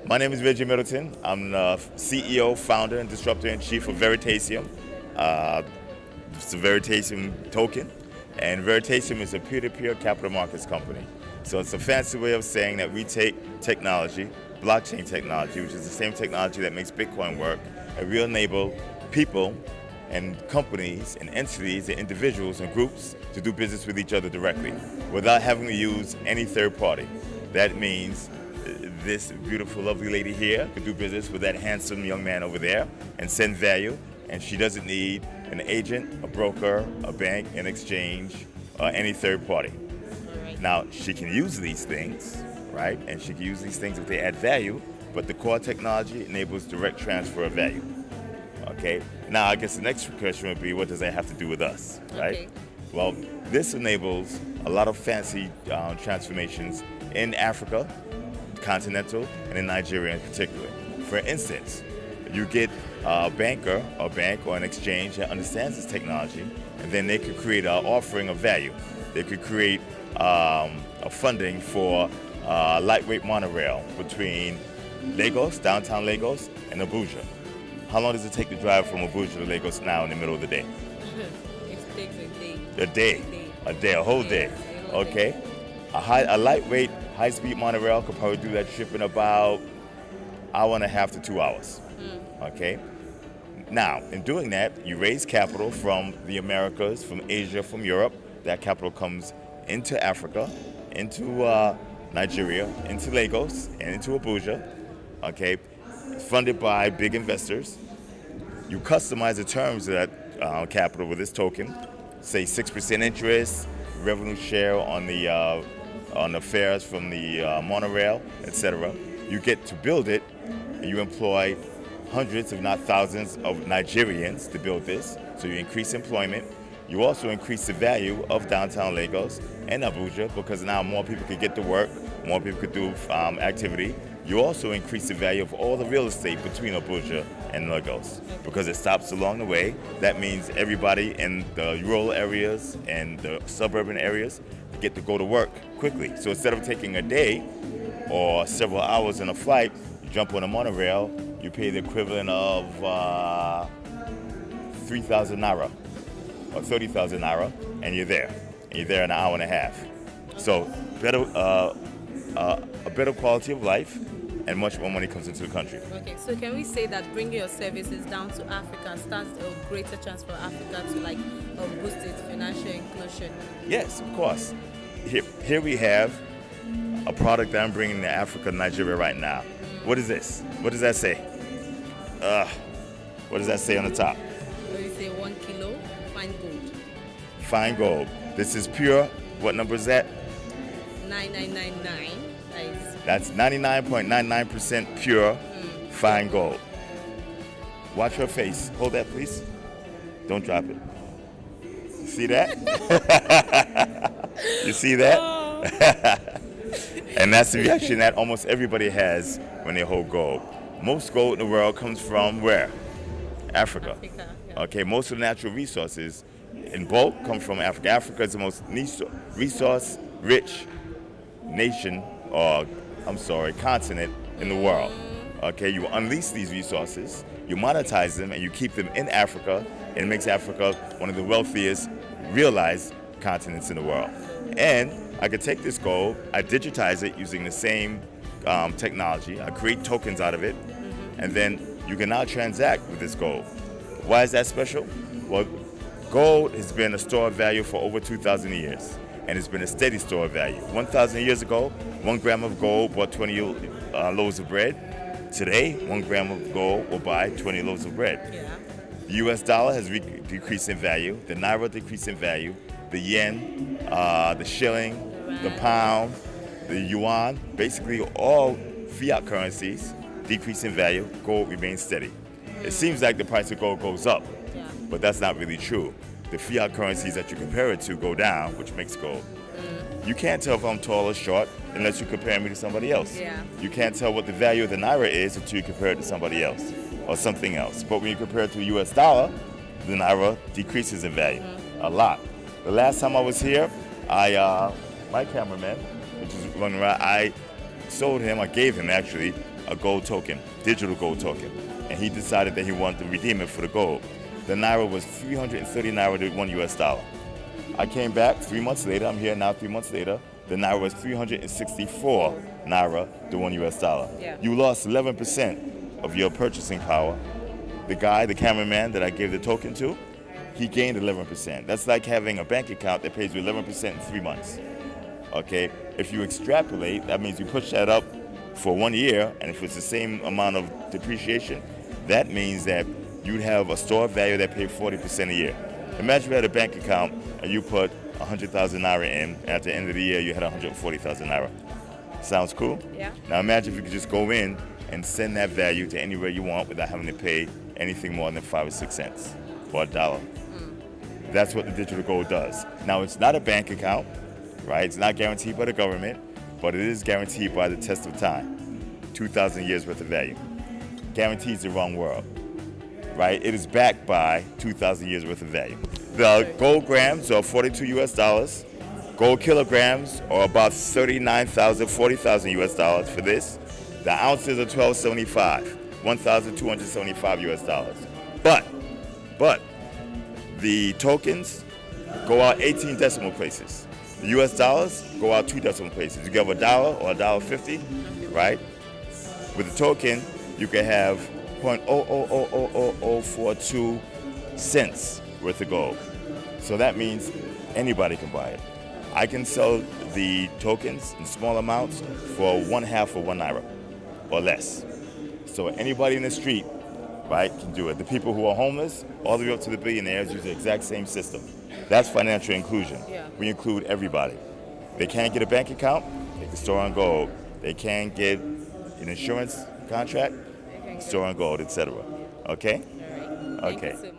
My name is Reggie Middleton. I'm the CEO, founder, and disruptor in chief of Veritaseum. Uh, it's a Veritaseum token, and Veritaseum is a peer-to-peer capital markets company. So it's a fancy way of saying that we take technology, blockchain technology, which is the same technology that makes Bitcoin work, and we enable people and companies and entities and individuals and groups to do business with each other directly without having to use any third party. That means this beautiful, lovely lady here could do business with that handsome young man over there and send value, and she doesn't need an agent, a broker, a bank, an exchange, or any third party. All right. Now, she can use these things, right? And she can use these things if they add value, but the core technology enables direct transfer of value. Okay? Now, I guess the next question would be, what does that have to do with us, right? Okay. Well, this enables a lot of fancy transformations in Africa, continental, and in Nigeria in particular. For instance, you get a banker, a bank, or an exchange that understands this technology, and then they could create an offering of value. They could create a funding for lightweight monorail between Lagos, downtown Lagos, and Abuja. How long does it take to drive from Abuja to Lagos now in the middle of the day? It takes a day. A whole day. Okay. A lightweight, high-speed monorail could probably do that trip in about hour and a half to 2 hours. Okay. Now, in doing that, you raise capital from the Americas, from Asia, from Europe. That capital comes into Africa, into Nigeria, into Lagos, and into Abuja. Okay. Funded by big investors. You customize the terms of that capital with this token. Say 6% interest, revenue share on the fares from the monorail, etc. You get to build it, and you employ hundreds, if not thousands, of Nigerians to build this. So you increase employment. You also increase the value of downtown Lagos and Abuja because now more people could get to work, more people could do activity. You also increase the value of all the real estate between Abuja and Lagos because it stops along the way. That means everybody in the rural areas and the suburban areas get to go to work quickly. So instead of taking a day or several hours in a flight, you jump on a monorail, you pay the equivalent of 3,000 naira or 30,000 naira, and you're there. And you're there in an hour and a half. So better, a better quality of life, and much more money comes into the country. Okay, so can we say that bringing your services down to Africa stands a greater chance for Africa to boost its financial inclusion? Yes, of course. Here we have a product that I'm bringing to Africa, Nigeria right now. What is this? What does that say? What does that say on the top? So you say 1 kilo fine gold. Fine gold. This is pure. What number is that? 9999. That's 99.99% pure fine gold. Watch her face. Hold that, please. Don't drop it. You see that? You see that? Oh. And that's the reaction that almost everybody has when they hold gold. Most gold in the world comes from where? Africa. Yeah. Okay, most of the natural resources in bulk come from Africa. Africa is the most resource-rich continent in the world. Okay, you unleash these resources, you monetize them, and you keep them in Africa, and it makes Africa one of the wealthiest realized continents in the world. And I could take this gold, I digitize it using the same technology, I create tokens out of it, and then you can now transact with this gold. Why is that special? Well, gold has been a store of value for over 2,000 years. And it's been a steady store of value. 1,000 years ago, 1 gram of gold bought 20 loaves of bread. Today, 1 gram of gold will buy 20 loaves of bread. Yeah. The US dollar has decreased in value. The naira decreased in value. The yen, the shilling, the pound, the yuan, basically all fiat currencies decrease in value. Gold remains steady. It seems like the price of gold goes up, but that's not really true. The fiat currencies that you compare it to go down, which makes gold. You can't tell if I'm tall or short unless you compare me to somebody else. Yeah. You can't tell what the value of the naira is until you compare it to somebody else or something else. But when you compare it to a US dollar, the naira decreases in value a lot. The last time I was here, my cameraman, which is running around, I gave him actually a gold token, digital gold token, and he decided that he wanted to redeem it for the gold. The naira was 330 naira to $1. I came back 3 months later. I'm here now 3 months later. The naira was 364 naira to $1. Yeah. You lost 11% of your purchasing power. The guy, the cameraman that I gave the token to, he gained 11%. That's like having a bank account that pays you 11% in 3 months. Okay? If you extrapolate, that means you push that up for 1 year, and if it's the same amount of depreciation, that means that you'd have a store value that paid 40% a year. Imagine you had a bank account and you put 100,000 naira in, and at the end of the year you had 140,000 naira. Sounds cool? Yeah. Now imagine if you could just go in and send that value to anywhere you want without having to pay anything more than 5 or 6 cents or $1. That's what the digital gold does. Now it's not a bank account, right? It's not guaranteed by the government, but it is guaranteed by the test of time. 2,000 years worth of value. Guarantees the wrong word, right? It is backed by 2,000 years worth of value. The gold grams are $42. Gold kilograms are about 39,000, 40,000 US dollars for this. The ounces are 1,275, 1,275 US dollars. But the tokens go out 18 decimal places. The US dollars go out 2 decimal places. You can have $1 or $1.50, right? With the token, you can have 0.0000042 cents worth of gold. So that means anybody can buy it. I can sell the tokens in small amounts for 1/2 of 1 naira or less. So anybody in the street, right, can do it. The people who are homeless, all the way up to the billionaires, use the exact same system. That's financial inclusion. Yeah. We include everybody. They can't get a bank account, they can store on gold. They can't get an insurance contract, store on gold, etc. Okay? All right. Thank Okay. you so